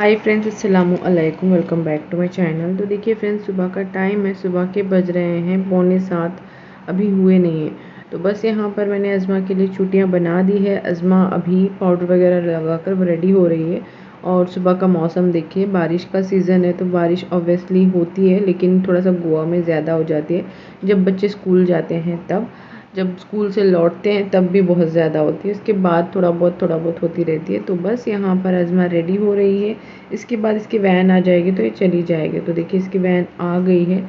हाय friends, अस्सलामु अलैकुम। Welcome back to my channel. तो देखिए फ्रेंड्स, सुबह का टाइम है, सुबह के बज रहे हैं 6:45, अभी हुए नहीं हैं। तो बस यहाँ पर मैंने अज़मा के लिए चुटियाँ बना दी है। अज़मा अभी पाउडर वगैरह लगाकर रेडी हो रही है। और सुबह का मौसम देखिए, बारिश का सीज़न है तो बारिश ऑब्वियसली होती है, लेकिन थोड़ा सा गोवा में ज़्यादा हो जाती है जब बच्चे स्कूल जाते हैं तब। जब स्कूल से लौटते हैं तब भी बहुत ज़्यादा होती है, उसके बाद थोड़ा बहुत होती रहती है। तो बस यहाँ पर अज़मा रेडी हो रही है। इसके बाद इसकी वैन आ जाएगी तो ये चली जाएगी। तो देखिए इसकी वैन आ गई है।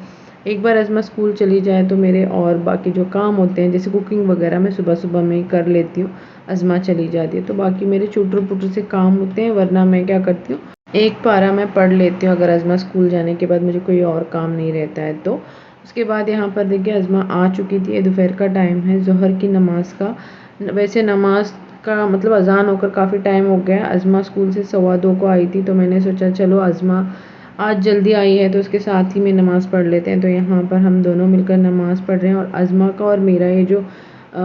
एक बार अज़मा स्कूल चली जाए तो मेरे और बाकी जो काम होते हैं, जैसे कुकिंग वगैरह, मैं सुबह सुबह में कर लेती हूँ। अज़मा चली जाती है तो बाकी मेरे चुटर पुटर से काम होते हैं, वरना मैं क्या करती हूँ, एक पारा मैं पढ़ लेती हूँ अगर अज़मा स्कूल जाने के बाद मुझे कोई और काम नहीं रहता है तो। उसके बाद यहाँ पर देखिए अज़मा आ चुकी थी। दोपहर का टाइम है, ज़ोहर की नमाज़ का। वैसे नमाज़ का मतलब अज़ान होकर काफ़ी टाइम हो गया। अज़मा स्कूल से 2:15 को आई थी तो मैंने सोचा चलो अज़मा आज जल्दी आई है तो उसके साथ ही में नमाज़ पढ़ लेते हैं। तो यहाँ पर हम दोनों मिलकर नमाज़ पढ़ रहे हैं। और अज़मा का और मेरा ये जो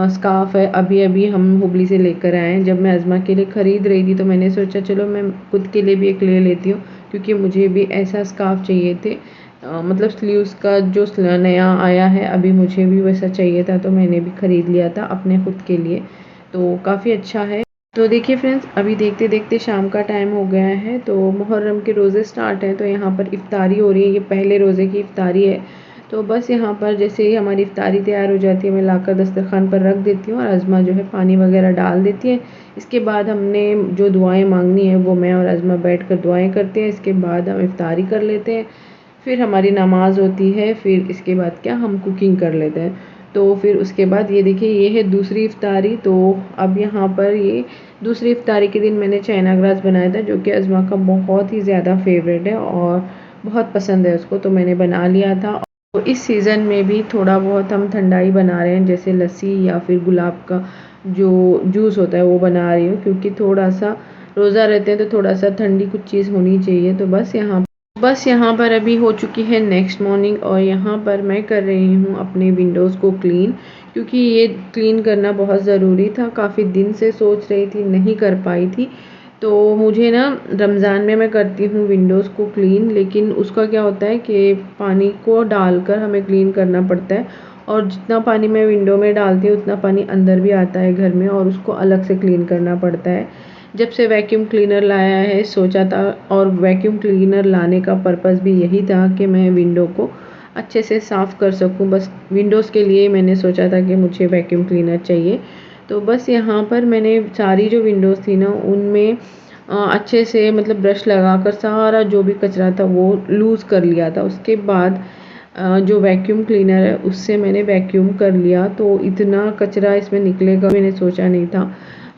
स्कार्फ़ है, अभी अभी हम हुबली से लेकर आए हैं। जब मैं अज़मा के लिए ख़रीद रही थी तो मैंने सोचा चलो मैं खुद के लिए भी एक ले लेती हूँ, क्योंकि मुझे भी ऐसा स्कार्फ़ चाहिए थे। मतलब स्लीव्स का जो नया आया है, अभी मुझे भी वैसा चाहिए था तो मैंने भी ख़रीद लिया था अपने खुद के लिए। तो काफ़ी अच्छा है। तो देखिए फ्रेंड्स, अभी देखते देखते शाम का टाइम हो गया है। तो मुहर्रम के रोज़े स्टार्ट हैं तो यहाँ पर इफ्तारी हो रही है। ये पहले रोज़े की इफ्तारी है। तो बस यहाँ पर जैसे ही हमारी इफ्तारी तैयार हो जाती है, मैं लाकर दस्तरखान पर रख देती हूँ और अज़मा जो है पानी वगैरह डाल देती है। इसके बाद हमने जो दुआएं मांगनी है वो मैं और अज़मा बैठ कर दुआएँ करते हैं। इसके बाद हम इफ्तारी कर लेते हैं, फिर हमारी नमाज़ होती है, फिर इसके बाद क्या हम कुकिंग कर लेते हैं। तो फिर उसके बाद ये देखिए, ये है दूसरी इफ्तारी। तो अब यहाँ पर ये दूसरी इफ्तारी के दिन मैंने चाइना ग्रास बनाया था, जो कि अज़मा का बहुत ही ज़्यादा फेवरेट है और बहुत पसंद है उसको, तो मैंने बना लिया था। तो इस सीज़न में भी थोड़ा बहुत हम ठंडाई बना रहे हैं, जैसे लस्सी या फिर गुलाब का जो जूस होता है वो बना रही हूँ, क्योंकि थोड़ा सा रोज़ा रहते हैं तो थोड़ा सा ठंडी कुछ चीज़ होनी चाहिए। तो बस यहाँ पर अभी हो चुकी है नेक्स्ट मॉर्निंग और यहाँ पर मैं कर रही हूँ अपने विंडोज़ को क्लीन, क्योंकि ये क्लीन करना बहुत ज़रूरी था। काफ़ी दिन से सोच रही थी, नहीं कर पाई थी। तो मुझे ना रमज़ान में मैं करती हूँ विंडोज़ को क्लीन, लेकिन उसका क्या होता है कि पानी को डालकर हमें क्लीन करना पड़ता है। और जितना पानी मैं विंडो में डालती हूँ उतना पानी अंदर भी आता है घर में, और उसको अलग से क्लीन करना पड़ता है। जब से वैक्यूम क्लीनर लाया है सोचा था, और वैक्यूम क्लीनर लाने का पर्पज़ भी यही था कि मैं विंडो को अच्छे से साफ़ कर सकूं। बस विंडोज़ के लिए मैंने सोचा था कि मुझे वैक्यूम क्लीनर चाहिए। तो बस यहाँ पर मैंने सारी जो विंडोज़ थी ना उनमें अच्छे से मतलब ब्रश लगाकर सारा जो भी कचरा था वो लूज़ कर लिया था। उसके बाद जो वैक्यूम क्लीनर है उससे मैंने वैक्यूम कर लिया, तो इतना कचरा इसमें निकलेगा मैंने सोचा नहीं था।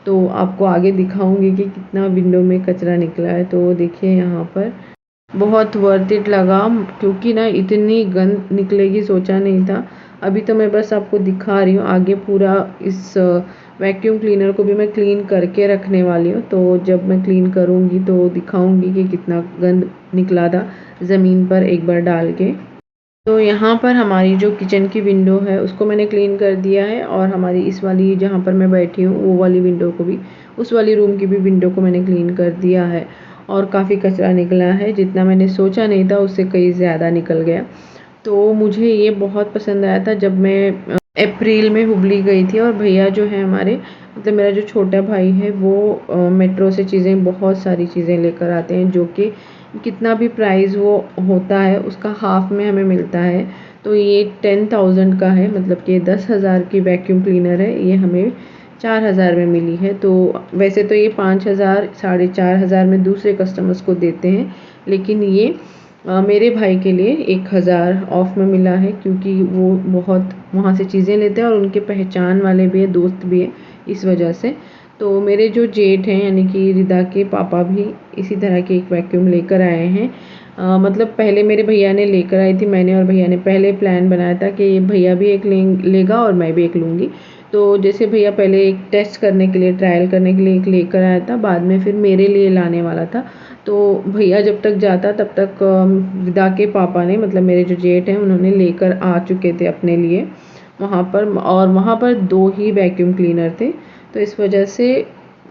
तो आपको आगे दिखाऊंगी कि कितना विंडो में कचरा निकला है। तो देखिए यहाँ पर बहुत वर्थ इट लगा, क्योंकि ना इतनी गंद निकलेगी सोचा नहीं था। अभी तो मैं बस आपको दिखा रही हूँ, आगे पूरा इस वैक्यूम क्लीनर को भी मैं क्लीन करके रखने वाली हूँ। तो जब मैं क्लीन करूँगी तो दिखाऊंगी कि कितना गंद निकला था ज़मीन पर एक बार डाल के। तो यहाँ पर हमारी जो किचन की विंडो है उसको मैंने क्लीन कर दिया है, और हमारी इस वाली जहाँ पर मैं बैठी हूँ वो वाली विंडो को भी, उस वाली रूम की भी विंडो को मैंने क्लीन कर दिया है। और काफ़ी कचरा निकला है, जितना मैंने सोचा नहीं था उससे कहीं ज़्यादा निकल गया। तो मुझे ये बहुत पसंद आया था जब मैं अप्रैल में हुबली गई थी। और भैया जो है हमारे, मतलब मेरा जो छोटा भाई है, वो मेट्रो से चीज़ें, बहुत सारी चीज़ें लेकर आते हैं, जो कि कितना भी प्राइस वो होता है उसका हाफ में हमें मिलता है। तो ये 10,000 का है, मतलब कि 10,000 की वैक्यूम क्लीनर है, ये हमें 4,000 में मिली है। तो वैसे तो ये 5,000 4,500 में दूसरे कस्टमर्स को देते हैं, लेकिन ये मेरे भाई के लिए 1,000 ऑफ में मिला है, क्योंकि वो बहुत वहाँ से चीज़ें लेते हैं और उनके पहचान वाले भी है, दोस्त भी है, इस वजह से। तो मेरे जो जेठ हैं यानी कि रिदा के पापा भी इसी तरह के एक वैक्यूम लेकर आए हैं। मतलब पहले मेरे भैया ने लेकर आई थी, मैंने और भैया ने पहले प्लान बनाया था कि भैया भी एक लेगा और मैं भी एक लूँगी। तो जैसे भैया पहले एक टेस्ट करने के लिए, ट्रायल करने के लिए एक लेकर आया था, बाद में फिर मेरे लिए लाने वाला था। तो भैया जब तक जाता तब तक विदा के पापा ने, मतलब मेरे जो जेठ हैं, उन्होंने लेकर आ चुके थे अपने लिए वहाँ पर। और वहाँ पर 2 ही वैक्यूम क्लीनर थे, तो इस वजह से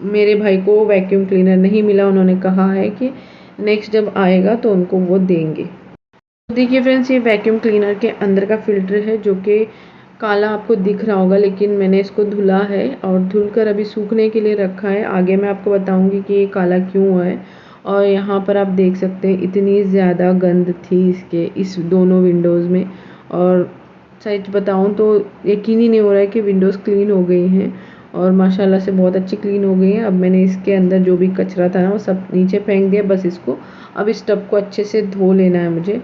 मेरे भाई को वैक्यूम क्लीनर नहीं मिला। उन्होंने कहा है कि नेक्स्ट जब आएगा तो उनको वो देंगे। देखिए फ्रेंड्स, ये वैक्यूम क्लीनर के अंदर का फ़िल्टर है जो कि काला आपको दिख रहा होगा, लेकिन मैंने इसको धुला है और धुलकर अभी सूखने के लिए रखा है। आगे मैं आपको बताऊंगी कि ये काला क्यों हुआ है। और यहाँ पर आप देख सकते हैं इतनी ज़्यादा गंद थी इस दोनों विंडोज़ में। और सच बताऊँ तो यकीन ही नहीं हो रहा है कि विंडोज़ क्लीन हो गई हैं और माशाल्लाह से बहुत अच्छी क्लीन हो गई हैं। अब मैंने इसके अंदर जो भी कचरा था ना वो सब नीचे फेंक दिया। बस इसको अब इस टब को अच्छे से धो लेना है मुझे।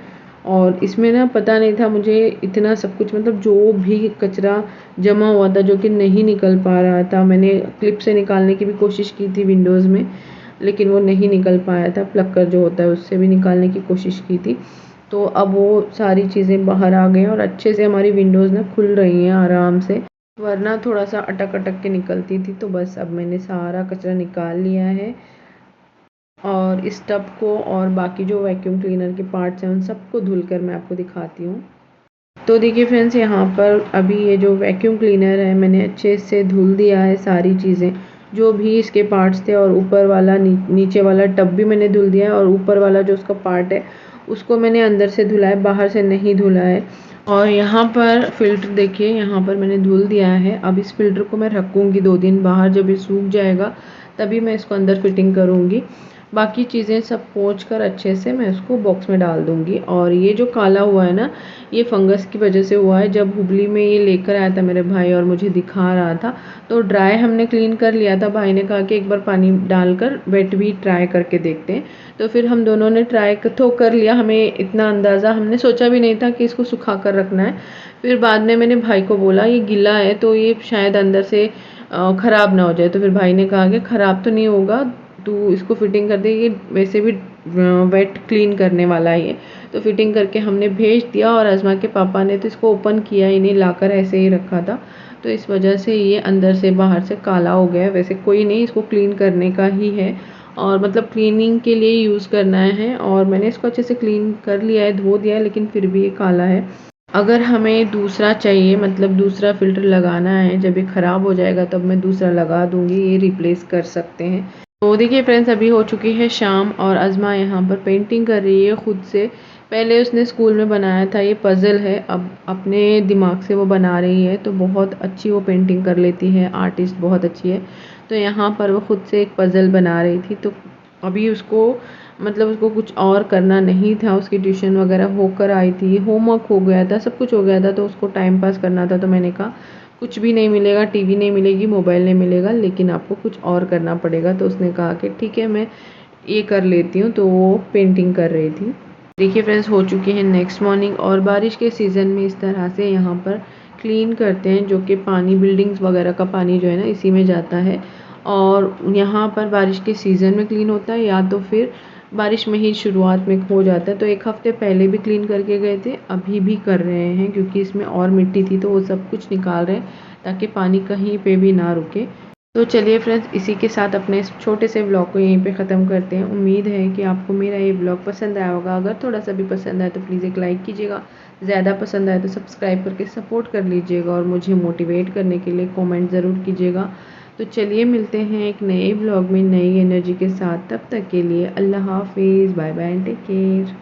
और इसमें ना पता नहीं था मुझे इतना सब कुछ, मतलब जो भी कचरा जमा हुआ था जो कि नहीं निकल पा रहा था। मैंने क्लिप से निकालने की भी कोशिश की थी विंडोज़ में, लेकिन वो नहीं निकल पाया था। प्लग जो होता है उससे भी निकालने की कोशिश की थी। तो अब वो सारी चीज़ें बाहर आ गई और अच्छे से हमारी विंडोज़ ना खुल रही हैं आराम से, वरना थोड़ा सा अटक अटक के निकलती थी। तो बस अब मैंने सारा कचरा निकाल लिया है और इस टब को और बाकी जो वैक्यूम क्लीनर के पार्ट्स हैं उन सबको धुलकर मैं आपको दिखाती हूँ। तो देखिए फ्रेंड्स, यहाँ पर अभी ये जो वैक्यूम क्लीनर है मैंने अच्छे से धुल दिया है सारी चीज़ें, जो भी इसके पार्ट्स थे। और ऊपर वाला नीचे वाला टब भी मैंने धुल दिया है और ऊपर वाला जो उसका पार्ट है उसको मैंने अंदर से धुला है, बाहर से नहीं धुला है। और यहाँ पर फ़िल्टर देखिए, यहाँ पर मैंने धुल दिया है। अब इस फ़िल्टर को मैं रखूँगी 2 दिन बाहर, जब ये सूख जाएगा तभी मैं इसको अंदर फिटिंग करूँगी। बाकी चीज़ें सब पोंछ कर अच्छे से मैं उसको बॉक्स में डाल दूँगी। और ये जो काला हुआ है ना, ये फंगस की वजह से हुआ है। जब हुबली में ये लेकर आया था मेरे भाई और मुझे दिखा रहा था तो ड्राई हमने क्लीन कर लिया था। भाई ने कहा कि एक बार पानी डालकर वेट भी ट्राई करके देखते हैं, तो फिर हम दोनों ने ट्राई तो कर लिया। हमें इतना अंदाज़ा, हमने सोचा भी नहीं था कि इसको सुखा कर रखना है। फिर बाद में मैंने भाई को बोला ये गीला है तो ये शायद अंदर से ख़राब ना हो जाए। तो फिर भाई ने कहा कि ख़राब तो नहीं होगा, तू इसको फिटिंग कर दे, ये वैसे भी वेट क्लीन करने वाला है ये। तो फिटिंग करके हमने भेज दिया। और अज़मा के पापा ने तो इसको ओपन किया ही नहीं, लाकर ऐसे ही रखा था। तो इस वजह से ये अंदर से बाहर से काला हो गया है। वैसे कोई नहीं, इसको क्लीन करने का ही है और मतलब क्लीनिंग के लिए यूज़ करना है। और मैंने इसको अच्छे से क्लीन कर लिया है, धो दिया है, लेकिन फिर भी ये काला है। अगर हमें दूसरा चाहिए, मतलब दूसरा फ़िल्टर लगाना है, जब ये ख़राब हो जाएगा तब मैं दूसरा लगा दूँगी, ये रिप्लेस कर सकते हैं। तो देखिए फ्रेंड्स, अभी हो चुकी है शाम और अज़मा यहाँ पर पेंटिंग कर रही है खुद से। पहले उसने स्कूल में बनाया था, ये पज़ल है, अब अपने दिमाग से वो बना रही है। तो बहुत अच्छी वो पेंटिंग कर लेती है, आर्टिस्ट बहुत अच्छी है। तो यहाँ पर वो खुद से एक पज़ल बना रही थी। तो अभी उसको, मतलब उसको कुछ और करना नहीं था, उसकी ट्यूशन वगैरह होकर आई थी, होमवर्क हो गया था, सब कुछ हो गया था, तो उसको टाइम पास करना था। तो मैंने कहा कुछ भी नहीं मिलेगा, टीवी नहीं मिलेगी, मोबाइल नहीं मिलेगा, लेकिन आपको कुछ और करना पड़ेगा। तो उसने कहा कि ठीक है मैं ये कर लेती हूँ। तो वो पेंटिंग कर रही थी। देखिए फ्रेंड्स, हो चुकी है नेक्स्ट मॉर्निंग और बारिश के सीज़न में इस तरह से यहाँ पर क्लीन करते हैं, जो कि पानी, बिल्डिंग्स वगैरह का पानी जो है ना इसी में जाता है। और यहाँ पर बारिश के सीज़न में क्लीन होता है या तो फिर बारिश में ही शुरुआत में हो जाता है। तो 1 हफ़्ते पहले भी क्लीन करके गए थे, अभी भी कर रहे हैं, क्योंकि इसमें और मिट्टी थी तो वो सब कुछ निकाल रहे हैं ताकि पानी कहीं पे भी ना रुके। तो चलिए फ्रेंड्स, इसी के साथ अपने इस छोटे से ब्लॉग को यहीं पे ख़त्म करते हैं। उम्मीद है कि आपको मेरा ये ब्लॉग पसंद आया होगा। अगर थोड़ा सा भी पसंद आए तो प्लीज़ एक लाइक कीजिएगा, ज़्यादा पसंद आए तो सब्सक्राइब करके सपोर्ट कर लीजिएगा और मुझे मोटिवेट करने के लिए कमेंट ज़रूर कीजिएगा। तो चलिए मिलते हैं एक नए ब्लॉग में नई एनर्जी के साथ। तब तक के लिए अल्लाह हाफिज़, बाय बाय, टेक केयर।